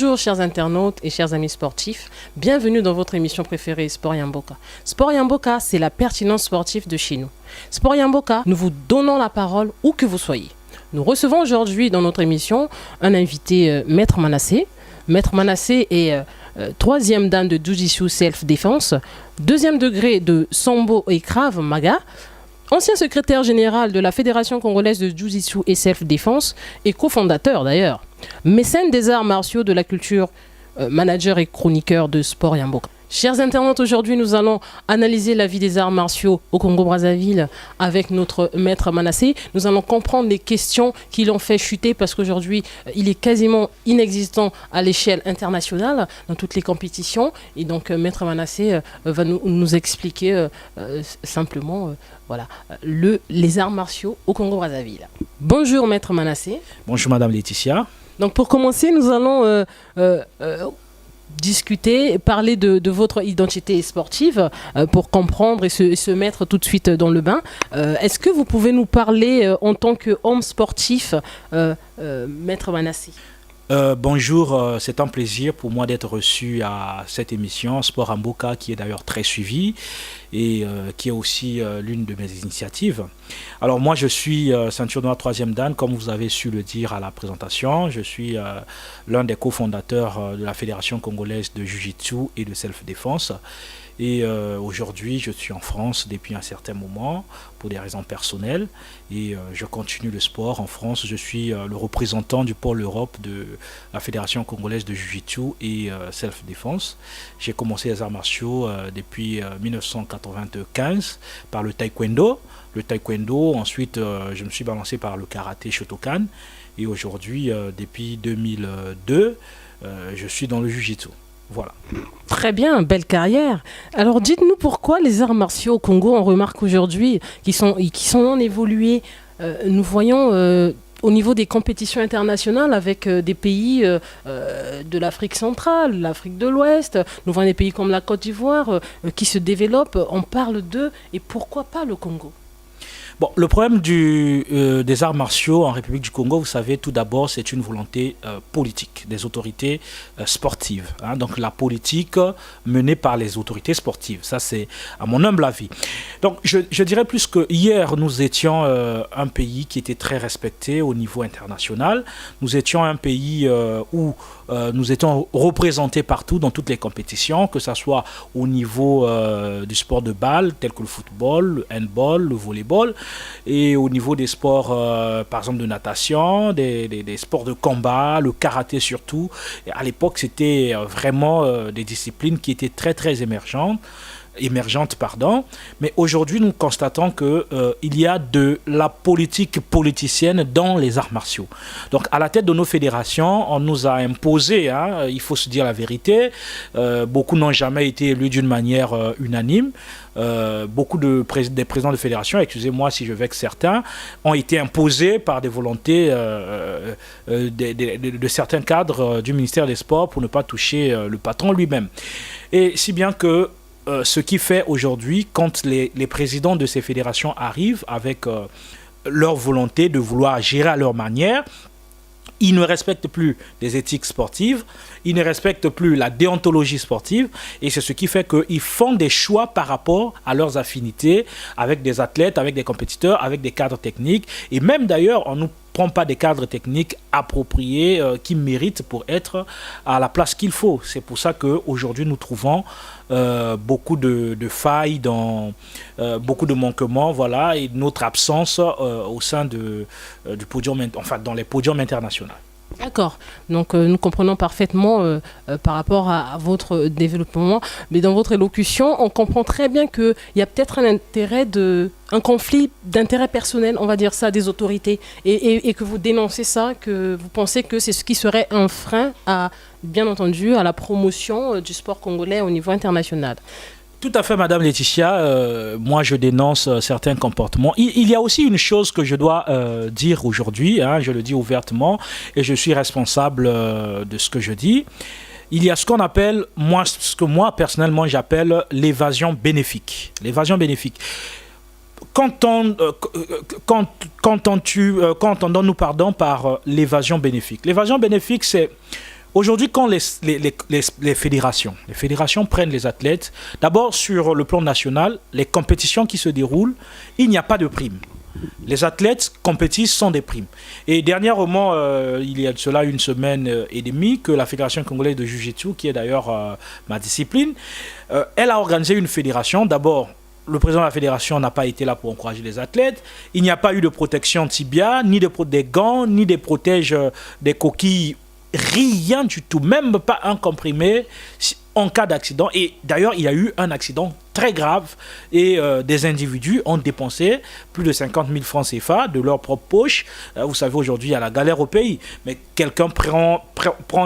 Bonjour chers internautes et chers amis sportifs, bienvenue dans votre émission préférée Sport Yamboka. Sport Yamboka, c'est la pertinence sportive de chez nous. Sport Yamboka, nous vous donnons la parole où que vous soyez. Nous recevons aujourd'hui dans notre émission un invité, Maître Manassé. Maître Manassé est troisième dan de Jiu-Jitsu Self-Défense, deuxième degré de Sambo et Krav Maga, ancien secrétaire général de la Fédération congolaise de Jiu-Jitsu et Self-Défense et cofondateur d'ailleurs, mécène des arts martiaux, de la culture, manager et chroniqueur de Sport Yamboka. Chers internautes, aujourd'hui nous allons analyser la vie des arts martiaux au Congo-Brazzaville avec notre maître Manassé. Nous allons comprendre les questions qui l'ont fait chuter parce qu'aujourd'hui il est quasiment inexistant à l'échelle internationale dans toutes les compétitions. Et donc maître Manassé va nous expliquer simplement les arts martiaux au Congo-Brazzaville. Bonjour maître Manassé. Bonjour madame Laetitia. Donc pour commencer nous allons discuter, parler de votre identité sportive pour comprendre et se mettre tout de suite dans le bain. Est-ce que vous pouvez nous parler en tant qu'homme sportif, maître Manassé? Bonjour, c'est un plaisir pour moi d'être reçu à cette émission Sport Yamboka qui est d'ailleurs très suivie et qui est aussi l'une de mes initiatives. Alors moi je suis ceinture noire 3e dan, comme vous avez su le dire à la présentation. Je suis l'un des cofondateurs de la Fédération congolaise de Jiu-Jitsu et de Self-Défense. Et aujourd'hui, je suis en France depuis un certain moment pour des raisons personnelles et je continue le sport en France. Je suis le représentant du pôle Europe de la Fédération congolaise de Jiu-Jitsu et Self-Défense. J'ai commencé les arts martiaux depuis 1995 par le taekwondo. Le taekwondo, ensuite je me suis balancé par le karaté Shotokan et aujourd'hui, depuis 2002, je suis dans le Jiu-Jitsu. Voilà. Très bien, belle carrière. Alors dites-nous pourquoi les arts martiaux au Congo, on remarque aujourd'hui qui sont en évolué. Nous voyons au niveau des compétitions internationales avec des pays de l'Afrique centrale, l'Afrique de l'Ouest, nous voyons des pays comme la Côte d'Ivoire qui se développent, on parle d'eux, et pourquoi pas le Congo? Bon, le problème des arts martiaux en République du Congo, vous savez, tout d'abord, c'est une volonté politique des autorités sportives. Hein, donc la politique menée par les autorités sportives. Ça, c'est à mon humble avis. Donc je dirais plus que hier, nous étions un pays qui était très respecté au niveau international. Nous étions un pays où nous étions représentés partout dans toutes les compétitions, que ce soit au niveau du sport de balle, tel que le football, le handball, le volleyball, et au niveau des sports, par exemple de natation, des sports de combat, le karaté surtout. Et à l'époque, c'était vraiment des disciplines qui étaient très très émergentes, mais aujourd'hui nous constatons que il y a de la politique politicienne dans les arts martiaux. Donc à la tête de nos fédérations, on nous a imposé, hein, il faut se dire la vérité, beaucoup n'ont jamais été élus d'une manière unanime. Beaucoup des présidents de fédération, excusez-moi si je vexe certains, ont été imposés par des volontés de certains cadres du ministère des Sports pour ne pas toucher le patron lui-même. Et si bien que ce qui fait aujourd'hui, quand les présidents de ces fédérations arrivent avec leur volonté de vouloir gérer à leur manière, ils ne respectent plus les éthiques sportives, ils ne respectent plus la déontologie sportive, et c'est ce qui fait qu'ils font des choix par rapport à leurs affinités avec des athlètes, avec des compétiteurs, avec des cadres techniques, et même d'ailleurs, on nous prend pas des cadres techniques appropriés qui méritent pour être à la place qu'il faut. C'est pour ça qu'aujourd'hui, nous trouvons beaucoup de failles, beaucoup de manquements, voilà, et notre absence au sein du podium, enfin dans les podiums internationaux. D'accord, donc nous comprenons parfaitement par rapport à votre développement, mais dans votre élocution, on comprend très bien qu'il y a peut-être un conflit d'intérêt personnel, on va dire ça, des autorités, et que vous dénoncez ça, que vous pensez que c'est ce qui serait un frein à, bien entendu, à la promotion du sport congolais au niveau international. Tout à fait, Madame Laetitia. Moi, je dénonce certains comportements. Il y a aussi une chose que je dois dire aujourd'hui, hein, je le dis ouvertement, et je suis responsable de ce que je dis. Il y a ce qu'on appelle, ce que moi, personnellement, j'appelle l'évasion bénéfique. L'évasion bénéfique. Qu'entendons-nous par l'évasion bénéfique? L'évasion bénéfique, c'est Aujourd'hui, quand les fédérations prennent les athlètes, d'abord sur le plan national, les compétitions qui se déroulent, il n'y a pas de prime. Les athlètes compétissent sans des primes. Et dernièrement, il y a de cela une semaine et demie, que la Fédération congolaise de Jiu-Jitsu, qui est d'ailleurs ma discipline, elle a organisé une fédération. D'abord, le président de la fédération n'a pas été là pour encourager les athlètes. Il n'y a pas eu de protection tibia, ni des gants, ni des protèges des coquilles. Rien du tout, même pas un comprimé en cas d'accident. Et d'ailleurs, il y a eu un accident très grave et des individus ont dépensé plus de 50 000 francs CFA de leur propre poche. Vous savez, aujourd'hui, il y a la galère au pays, mais quelqu'un prend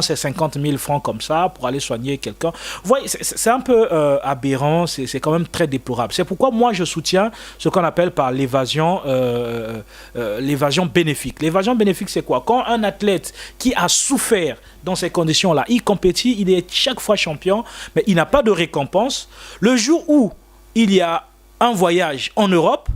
ces 50 000 francs comme ça pour aller soigner quelqu'un. Vous voyez, c'est un peu aberrant, c'est quand même très déplorable. C'est pourquoi moi, je soutiens ce qu'on appelle par l'évasion bénéfique. L'évasion bénéfique, c'est quoi? Quand un athlète qui a souffert dans ces conditions-là, il compétit, il est chaque fois champion, mais il n'a pas de récompense. Le jour où il y a un voyage en Europe,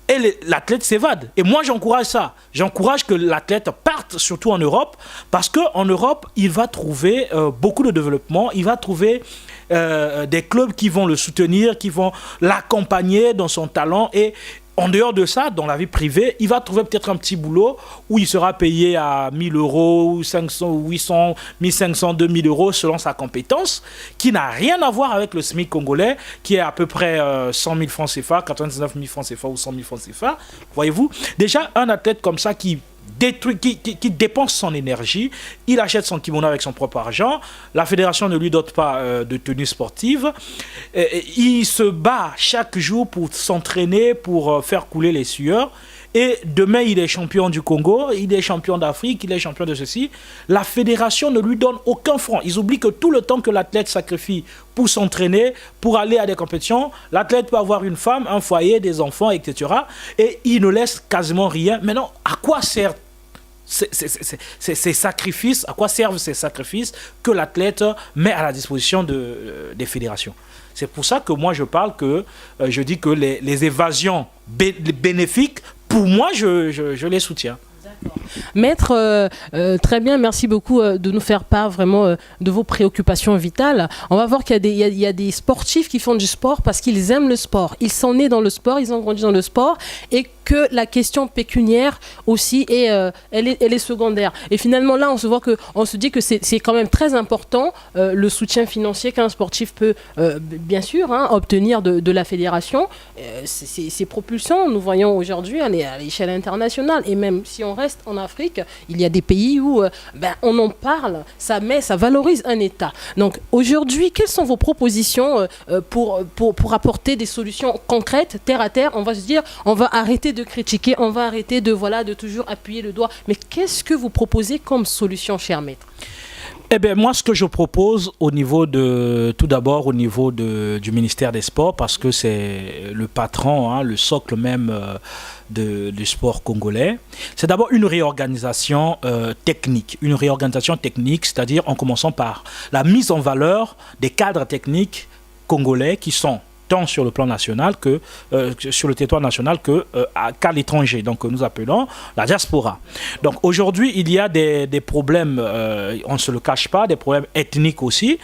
et l'athlète s'évade. Et moi, j'encourage ça. J'encourage que l'athlète parte surtout en Europe, parce qu'en Europe, il va trouver beaucoup de développement, il va trouver des clubs qui vont le soutenir, qui vont l'accompagner dans son talent. Et en dehors de ça, dans la vie privée, il va trouver peut-être un petit boulot où il sera payé à 1 000 euros, 500, 800, 1500, 2000 euros selon sa compétence, qui n'a rien à voir avec le SMIC congolais, qui est à peu près 100 000 francs CFA, 99 000 francs CFA ou 100 000 francs CFA. Voyez-vous, déjà un athlète comme ça qui dépense son énergie, il achète son kimono avec son propre argent, la fédération ne lui dote pas de tenue sportive, il se bat chaque jour pour s'entraîner, pour faire couler les sueurs, et demain il est champion du Congo, il est champion d'Afrique, il est champion de ceci. La fédération ne lui donne aucun franc. Ils oublient que tout le temps que l'athlète sacrifie pour s'entraîner, pour aller à des compétitions, l'athlète peut avoir une femme, un foyer, des enfants, etc. Et il ne laisse quasiment rien. Maintenant, à quoi servent ces sacrifices, à quoi servent ces sacrifices que l'athlète met à la disposition des fédérations? C'est pour ça que moi je dis que les évasions bénéfiques, pour moi, je les soutiens. Maître, très bien, merci beaucoup de nous faire part vraiment de vos préoccupations vitales. On va voir qu'il y a des sportifs qui font du sport parce qu'ils aiment le sport. Ils sont nés dans le sport, ils ont grandi dans le sport, et que la question pécuniaire aussi elle est secondaire. Et finalement là, on se dit que c'est quand même très important le soutien financier qu'un sportif peut bien sûr obtenir de la fédération. Ces propulsions, nous voyons aujourd'hui à l'échelle internationale, et même si on reste en Afrique, il y a des pays où on en parle, ça valorise un État. Donc aujourd'hui, quelles sont vos propositions pour apporter des solutions concrètes, terre à terre? On va se dire, on va arrêter de critiquer, on va arrêter de toujours appuyer le doigt. Mais qu'est-ce que vous proposez comme solution, cher maître? Eh bien, moi, ce que je propose tout d'abord au niveau du ministère des Sports, parce que c'est le patron, le socle même du sport congolais, c'est d'abord une réorganisation technique. Une réorganisation technique, c'est-à-dire en commençant par la mise en valeur des cadres techniques congolais qui sont tant sur le plan national que sur le territoire national qu'à l'étranger, donc que nous appelons la diaspora. Donc aujourd'hui, il y a des problèmes, on ne se le cache pas, des problèmes ethniques aussi,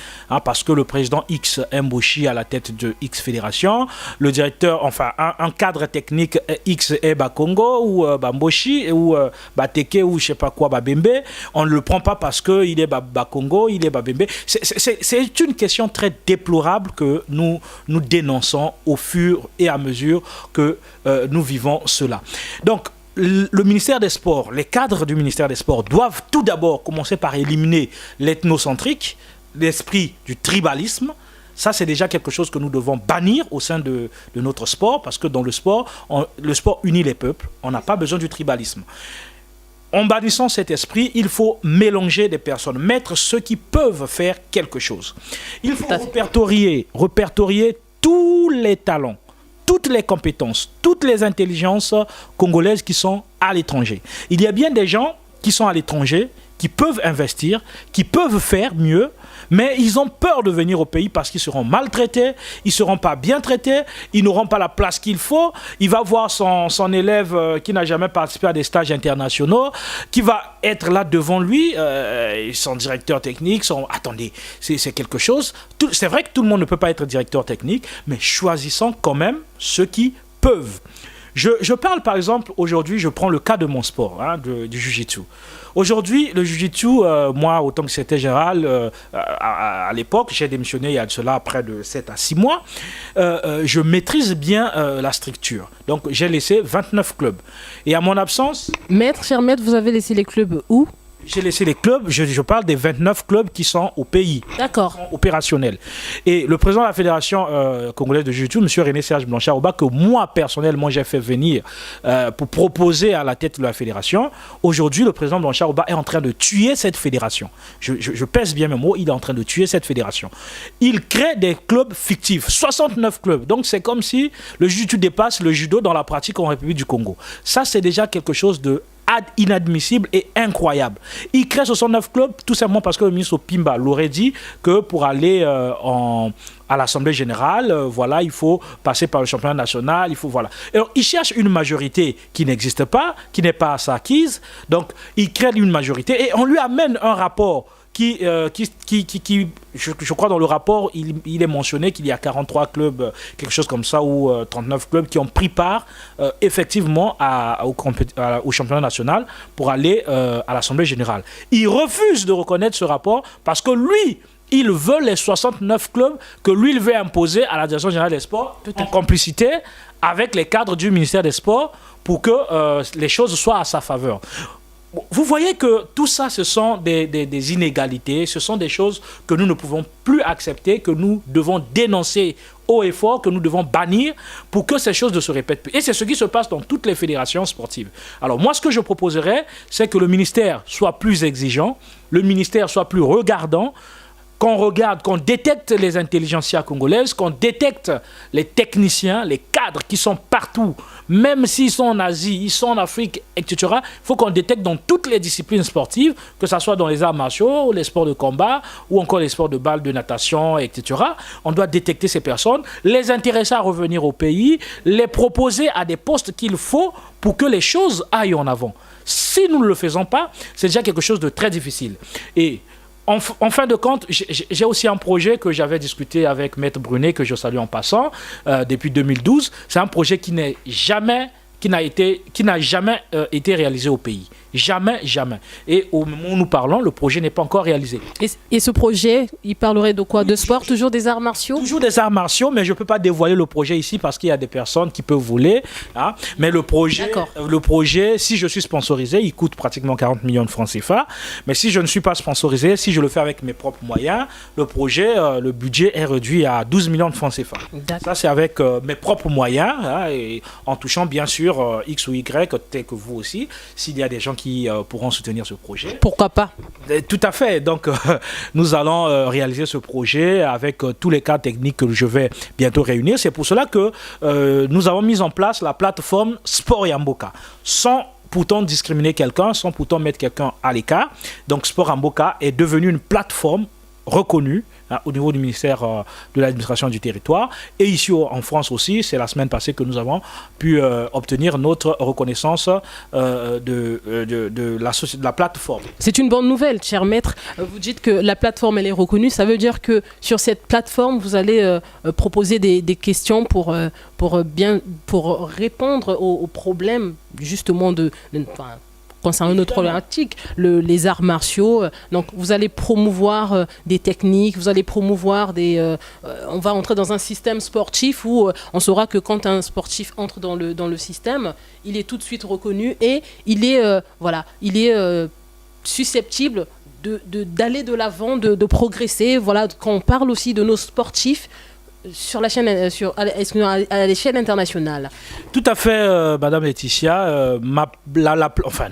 parce que le président X Mboshi à la tête de X fédération, le directeur, enfin un cadre technique X est Bakongo ou Bamboshi ou Bateke ou je sais pas quoi, Babembe, on ne le prend pas parce qu'il est Bakongo, il est Babembe. C'est une question très déplorable que nous dénonçons au fur et à mesure que nous vivons cela. Donc, le ministère des Sports, les cadres du ministère des Sports doivent tout d'abord commencer par éliminer l'ethnocentrique, l'esprit du tribalisme. Ça, c'est déjà quelque chose que nous devons bannir au sein de notre sport, parce que dans le sport unit les peuples. On n'a pas besoin du tribalisme. En bannissant cet esprit, il faut mélanger des personnes, mettre ceux qui peuvent faire quelque chose. Il faut répertorier tous les talents, toutes les compétences, toutes les intelligences congolaises qui sont à l'étranger. Il y a bien des gens qui sont à l'étranger, qui peuvent investir, qui peuvent faire mieux, mais ils ont peur de venir au pays parce qu'ils seront maltraités, ils ne seront pas bien traités, ils n'auront pas la place qu'il faut. Il va voir son élève qui n'a jamais participé à des stages internationaux, qui va être là devant lui, son directeur technique, attendez, c'est quelque chose. C'est vrai que tout le monde ne peut pas être directeur technique, mais choisissons quand même ceux qui peuvent. Je parle par exemple, aujourd'hui, je prends le cas de mon sport, du Jiu-Jitsu. Aujourd'hui, le Jiu-Jitsu, moi, autant que secrétaire général, à l'époque, j'ai démissionné il y a de cela près de 7 à 6 mois, je maîtrise bien la structure. Donc, j'ai laissé 29 clubs. Et à mon absence... Cher maître, vous avez laissé les clubs où ? J'ai laissé les clubs, je parle des 29 clubs qui sont au pays, d'accord, qui sont opérationnels. Et le président de la Fédération congolaise de Jiu-Jitsu, M. René Serge Blanchard-Oba, que moi, personnellement, j'ai fait venir pour proposer à la tête de la fédération, aujourd'hui, le président Blanchard-Oba est en train de tuer cette fédération. Je pèse bien mes mots, il est en train de tuer cette fédération. Il crée des clubs fictifs, 69 clubs. Donc, c'est comme si le Jiu-Jitsu dépasse le judo dans la pratique en République du Congo. Ça, c'est déjà quelque chose de inadmissible et incroyable. Il crée 69 clubs tout simplement parce que le ministre Pimba l'aurait dit que pour aller à l'Assemblée générale, voilà, il faut passer par le championnat national, il faut, voilà. Alors, il cherche une majorité qui n'existe pas, qui n'est pas acquise, donc il crée une majorité et on lui amène un rapport je crois dans le rapport, il est mentionné qu'il y a 43 clubs, quelque chose comme ça, ou 39 clubs qui ont pris part effectivement au championnat national pour aller à l'Assemblée générale. Il refuse de reconnaître ce rapport parce que lui, il veut les 69 clubs que lui, il veut imposer à la Direction générale des sports en complicité avec les cadres du ministère des Sports pour que les choses soient à sa faveur. Vous voyez que tout ça, ce sont des inégalités, ce sont des choses que nous ne pouvons plus accepter, que nous devons dénoncer haut et fort, que nous devons bannir pour que ces choses ne se répètent plus. Et c'est ce qui se passe dans toutes les fédérations sportives. Alors moi, ce que je proposerais, c'est que le ministère soit plus exigeant, le ministère soit plus regardant, qu'on regarde, qu'on détecte les intelligentsias congolaises, qu'on détecte les techniciens, les cadres qui sont partout, même s'ils sont en Asie, ils sont en Afrique, etc. Il faut qu'on détecte dans toutes les disciplines sportives, que ce soit dans les arts martiaux, les sports de combat, ou encore les sports de balle, de natation, etc. On doit détecter ces personnes, les intéresser à revenir au pays, les proposer à des postes qu'il faut pour que les choses aillent en avant. Si nous ne le faisons pas, c'est déjà quelque chose de très difficile. Et en fin de compte, j'ai aussi un projet que j'avais discuté avec Maître Brunet, que je salue en passant, depuis 2012. C'est un projet qui n'a jamais été réalisé au pays. Jamais, jamais. Et au moment où nous parlons, le projet n'est pas encore réalisé. Et ce projet, il parlerait de quoi? De sport, toujours des arts martiaux? Toujours des arts martiaux, mais je ne peux pas dévoiler le projet ici parce qu'il y a des personnes qui peuvent voler. Hein. Mais le projet, si je suis sponsorisé, il coûte pratiquement 40 millions de francs CFA. Mais si je ne suis pas sponsorisé, si je le fais avec mes propres moyens, le projet, le budget est réduit à 12 millions de francs CFA. Ça, c'est avec mes propres moyens, hein, et en touchant bien sûr X ou Y, tel que vous aussi, s'il y a des gens qui pourront soutenir ce projet. Pourquoi pas? Tout à fait. Donc, nous allons réaliser ce projet avec tous les cas techniques que je vais bientôt réunir. C'est pour cela que nous avons mis en place la plateforme Sport Yamboka, sans pourtant discriminer quelqu'un, sans pourtant mettre quelqu'un à l'écart. Donc, Sport Yamboka est devenu une plateforme reconnue au niveau du ministère de l'administration du territoire. Et ici en France aussi, c'est la semaine passée que nous avons pu obtenir notre reconnaissance de la plateforme. C'est une bonne nouvelle, cher maître. Vous dites que la plateforme elle est reconnue. Ça veut dire que sur cette plateforme, vous allez proposer des questions pour répondre aux problèmes justement concernant notre problématique, les arts martiaux. Donc, vous allez promouvoir des techniques, vous allez promouvoir on va entrer dans un système sportif où on saura que quand un sportif entre dans le système, il est tout de suite reconnu et il est susceptible d'aller de l'avant, de progresser. Voilà, quand on parle aussi de nos sportifs, sur la chaîne, à l'échelle internationale. Tout à fait, Madame Laetitia.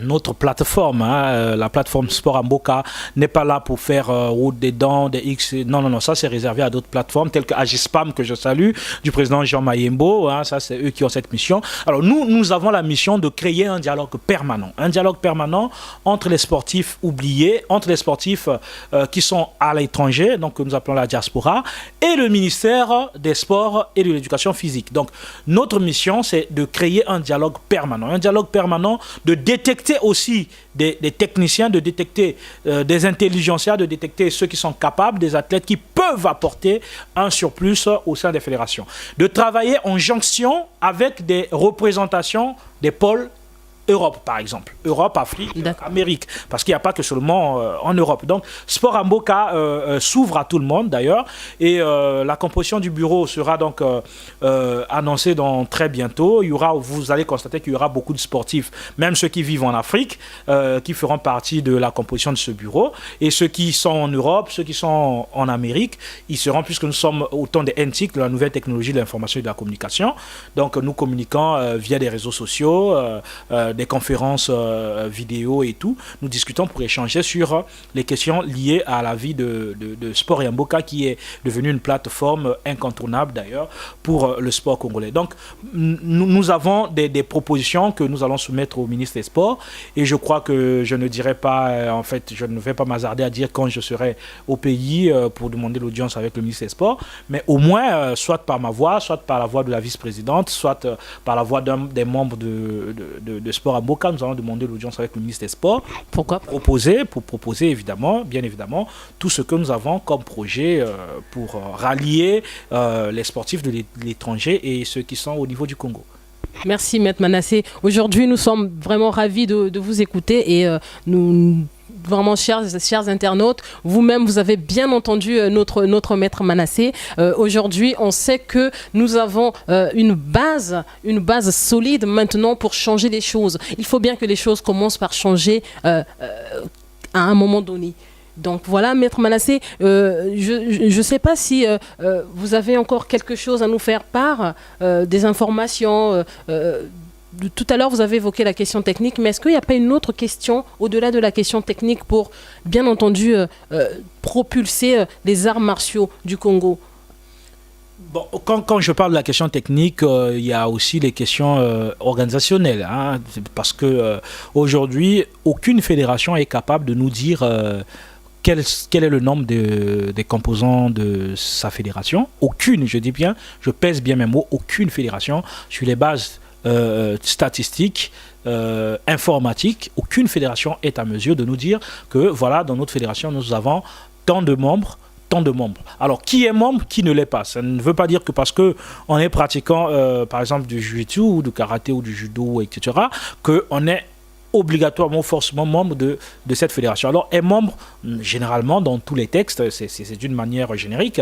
Notre plateforme, la plateforme Sport Amboka, n'est pas là pour faire route des dents, des X. Non, ça c'est réservé à d'autres plateformes telles que Agispam, que je salue, du président Jean Mayembo. Ça c'est eux qui ont cette mission. Alors nous avons la mission de créer un dialogue permanent entre les sportifs oubliés, entre les sportifs qui sont à l'étranger, donc que nous appelons la diaspora, et le ministère des Sports et de l'Éducation physique. Donc notre mission, c'est de créer un dialogue permanent, de détecter aussi des techniciens, de détecter des intelligentsia, de détecter ceux qui sont capables, des athlètes qui peuvent apporter un surplus au sein des fédérations, de travailler en jonction avec des représentations des pôles Europe, par exemple. Europe, Afrique, Amérique. Parce qu'il n'y a pas que seulement en Europe. Donc, Sport Amboka s'ouvre à tout le monde, d'ailleurs. Et la composition du bureau sera donc annoncée dans très bientôt. Vous allez constater qu'il y aura beaucoup de sportifs, même ceux qui vivent en Afrique, qui feront partie de la composition de ce bureau. Et ceux qui sont en Europe, ceux qui sont en Amérique, ils seront, puisque nous sommes au temps des NTIC, de la nouvelle technologie de l'information et de la communication. Donc, nous communiquons via des réseaux sociaux, des conférences vidéo et tout. Nous discutons pour échanger sur les questions liées à la vie de Sport Amboka, qui est devenue une plateforme incontournable d'ailleurs pour le sport congolais. Donc nous avons des propositions que nous allons soumettre au ministre des Sports, et je crois que je ne dirai pas, en fait je ne vais pas m'hasarder à dire quand je serai au pays pour demander l'audience avec le ministre des Sports, mais au moins soit par ma voix, soit par la voix de la vice-présidente, soit par la voix d'un des membres de Sport Amboka, nous allons demander l'audience avec le ministre des Sports. Pourquoi ? Pour proposer bien évidemment, tout ce que nous avons comme projet pour rallier les sportifs de l'étranger et ceux qui sont au niveau du Congo. Merci, Maître Manassé. Aujourd'hui, nous sommes vraiment ravis de vous écouter et vraiment, chers internautes, vous-même, vous avez bien entendu notre Maître Manassé. Aujourd'hui, on sait que nous avons une base solide maintenant pour changer les choses. Il faut bien que les choses commencent par changer à un moment donné. Donc voilà, Maître Manassé, je ne sais pas si vous avez encore quelque chose à nous faire part, des informations. Tout à l'heure, vous avez évoqué la question technique, mais est-ce qu'il n'y a pas une autre question au-delà de la question technique pour, bien entendu, propulser les arts martiaux du Congo ? Bon, quand je parle de la question technique, il y a aussi les questions organisationnelles, parce que aujourd'hui, aucune fédération est capable de nous dire quel est le nombre des composants de sa fédération. Aucune, je dis bien, je pèse bien mes mots, aucune fédération, sur les bases statistiques, informatiques, aucune fédération est à mesure de nous dire que voilà, dans notre fédération, nous avons tant de membres. Alors, qui est membre, qui ne l'est pas? Ça ne veut pas dire que parce qu'on est pratiquant, par exemple, du jiu-jitsu ou du karaté ou du judo, etc., qu'on est obligatoirement, forcément membre de cette fédération. Alors, est membre, généralement, dans tous les textes, c'est d'une manière générique,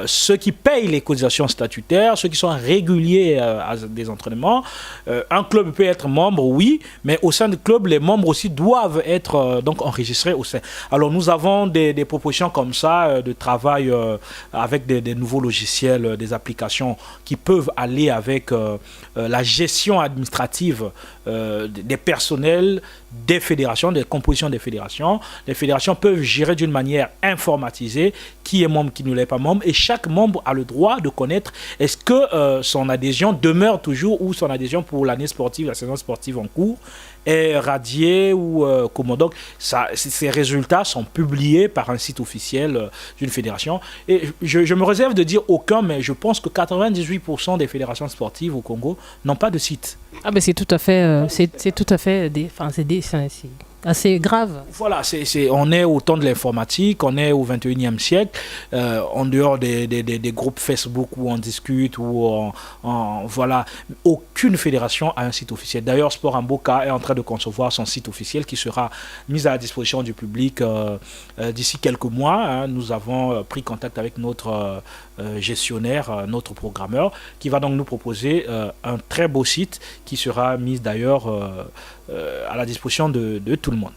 ceux qui payent les cotisations statutaires, ceux qui sont réguliers à des entraînements. Un club peut être membre, oui, mais au sein du club, les membres aussi doivent être donc enregistrés au sein. Alors, nous avons des propositions comme ça, de travail avec des nouveaux logiciels, des applications qui peuvent aller avec la gestion administrative des personnels, des fédérations, des compositions des fédérations. Les fédérations peuvent gérer d'une manière informatisée qui est membre, qui ne l'est pas membre, et chaque membre a le droit de connaître est-ce que son adhésion demeure toujours, ou son adhésion pour l'année sportive, la saison sportive en cours est radiée ou comment. Donc ces résultats sont publiés par un site officiel d'une fédération, et je me réserve de dire aucun, mais je pense que 98% des fédérations sportives au Congo n'ont pas de site. Ah ben c'est tout à fait, c'est tout à fait c'est assez grave. Voilà, on est au temps de l'informatique, on est au 21e siècle, en dehors des groupes Facebook où on discute, où voilà, aucune fédération a un site officiel. D'ailleurs, Sport Amboka est en train de concevoir son site officiel qui sera mis à la disposition du public d'ici quelques mois. Nous avons pris contact avec notre gestionnaire, notre programmeur, qui va donc nous proposer un très beau site qui sera mis d'ailleurs à la disposition de tout le monde.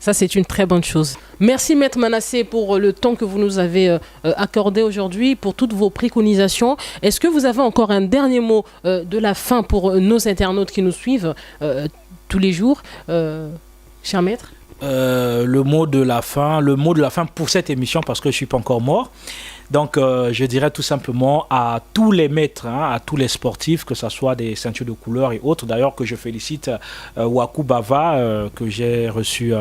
Ça, c'est une très bonne chose. Merci, Maître Manassé, pour le temps que vous nous avez accordé aujourd'hui, pour toutes vos préconisations. Est-ce que vous avez encore un dernier mot de la fin pour nos internautes qui nous suivent tous les jours, cher Maître? Le mot de la fin pour cette émission, parce que je ne suis pas encore mort. Donc, je dirais tout simplement à tous les maîtres, à tous les sportifs, que ce soit des ceintures de couleur et autres. D'ailleurs, que je félicite Wakou Bava, que j'ai reçu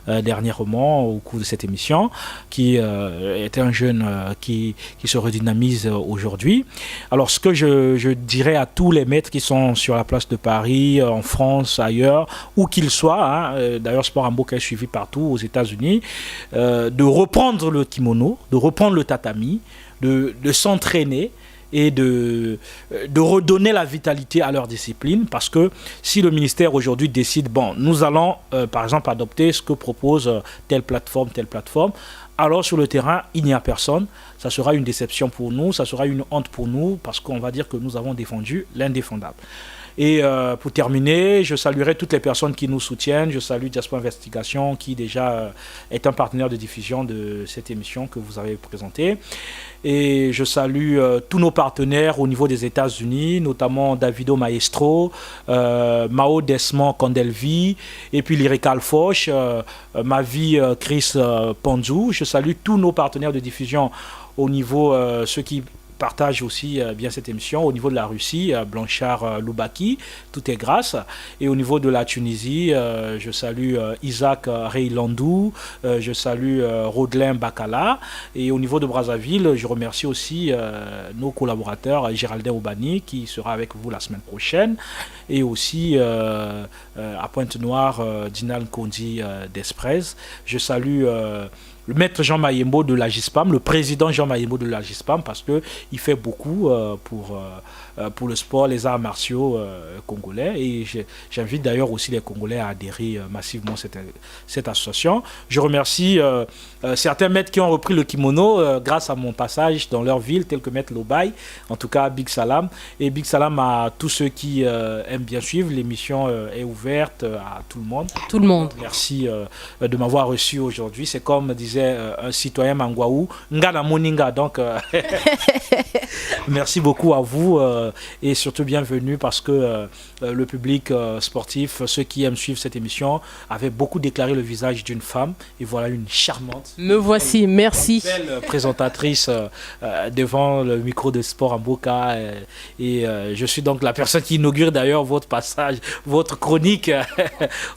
dernièrement au cours de cette émission, qui est un jeune qui se redynamise aujourd'hui. Alors, ce que je dirais à tous les maîtres qui sont sur la place de Paris, en France, ailleurs, où qu'ils soient, d'ailleurs, Sport Amboka est suivi partout aux États-Unis, de reprendre le kimono, de reprendre le tatami, de s'entraîner et de redonner la vitalité à leur discipline, parce que si le ministère aujourd'hui décide, bon, nous allons par exemple adopter ce que propose telle plateforme, alors sur le terrain, il n'y a personne, ça sera une déception pour nous, ça sera une honte pour nous, parce qu'on va dire que nous avons défendu l'indéfendable. Et pour terminer, je saluerai toutes les personnes qui nous soutiennent. Je salue Diaspora Investigation, qui déjà est un partenaire de diffusion de cette émission que vous avez présentée. Et je salue tous nos partenaires au niveau des États-Unis, notamment Davido Maestro, Mao Desmond Condelvi, et puis Lyrical Foch, Mavi Chris Ponzou. Je salue tous nos partenaires de diffusion au niveau, ceux qui partagent aussi bien cette émission, au niveau de la Russie, Blanchard Loubaki, tout est grâce. Et au niveau de la Tunisie, je salue Isaac Reylandou, je salue Rodelin Bakala. Et au niveau de Brazzaville, je remercie aussi nos collaborateurs, Géraldin Aubani, qui sera avec vous la semaine prochaine, et aussi à Pointe-Noire, Dinan Kondi d'Esprez. Je salue le maître Jean Mayembo de la GISPAM, le président Jean Mayembo de la GISPAM, parce qu'il fait beaucoup pour le sport, les arts martiaux congolais. Et j'invite d'ailleurs aussi les Congolais à adhérer massivement à cette association. Je remercie certains maîtres qui ont repris le kimono grâce à mon passage dans leur ville, tels que maître Lobaï. En tout cas, Big Salam. Et Big Salam à tous ceux qui aiment bien suivre. L'émission est ouverte à tout le monde. Tout le monde. Merci de m'avoir reçu aujourd'hui. C'est comme disait un citoyen Mangwaou, Ngana Moninga. Donc, merci beaucoup à vous et surtout bienvenue, parce que le public sportif, ceux qui aiment suivre cette émission, avaient beaucoup déclaré le visage d'une femme. Et voilà une charmante. Me voici, merci. Une belle présentatrice devant le micro de Sport Amboka. Et je suis donc la personne qui inaugure d'ailleurs votre passage, votre chronique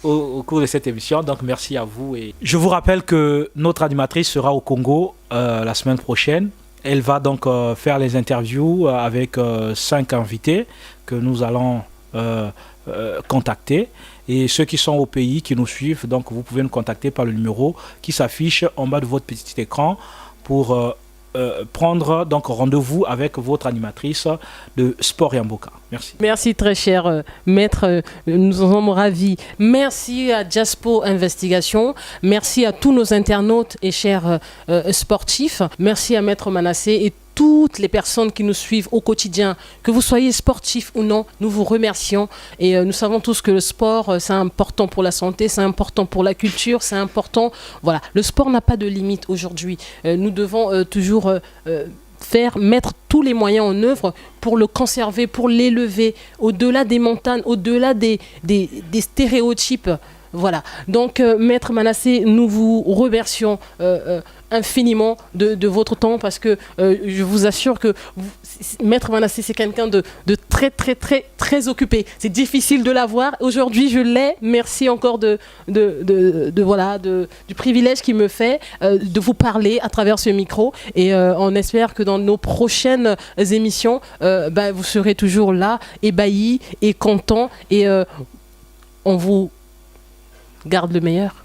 au cours de cette émission. Donc merci à vous. Et je vous rappelle que notre animatrice sera au Congo la semaine prochaine. Elle va donc faire les interviews avec 5 invités que nous allons contacter. Et ceux qui sont au pays, qui nous suivent, donc vous pouvez nous contacter par le numéro qui s'affiche en bas de votre petit écran pour prendre donc rendez-vous avec votre animatrice de Sport Yamboka. Merci. Merci très cher maître, nous en sommes ravis. Merci à Diaspora Investigation, merci à tous nos internautes et chers sportifs. Merci à maître Manassé et toutes les personnes qui nous suivent au quotidien, que vous soyez sportif ou non, nous vous remercions. Et nous savons tous que le sport, c'est important pour la santé, c'est important pour la culture, c'est important. Voilà, le sport n'a pas de limite aujourd'hui. Nous devons toujours mettre tous les moyens en œuvre pour le conserver, pour l'élever, au-delà des montagnes, au-delà des stéréotypes. Voilà, donc maître Manassé, nous vous remercions infiniment de votre temps, parce que je vous assure que maître Manassé, c'est quelqu'un de très très très très occupé. C'est difficile de l'avoir. Aujourd'hui, je l'ai. Merci encore du privilège qu'il me fait de vous parler à travers ce micro, et on espère que dans nos prochaines émissions, vous serez toujours là, ébahis et contents, et on vous garde le meilleur.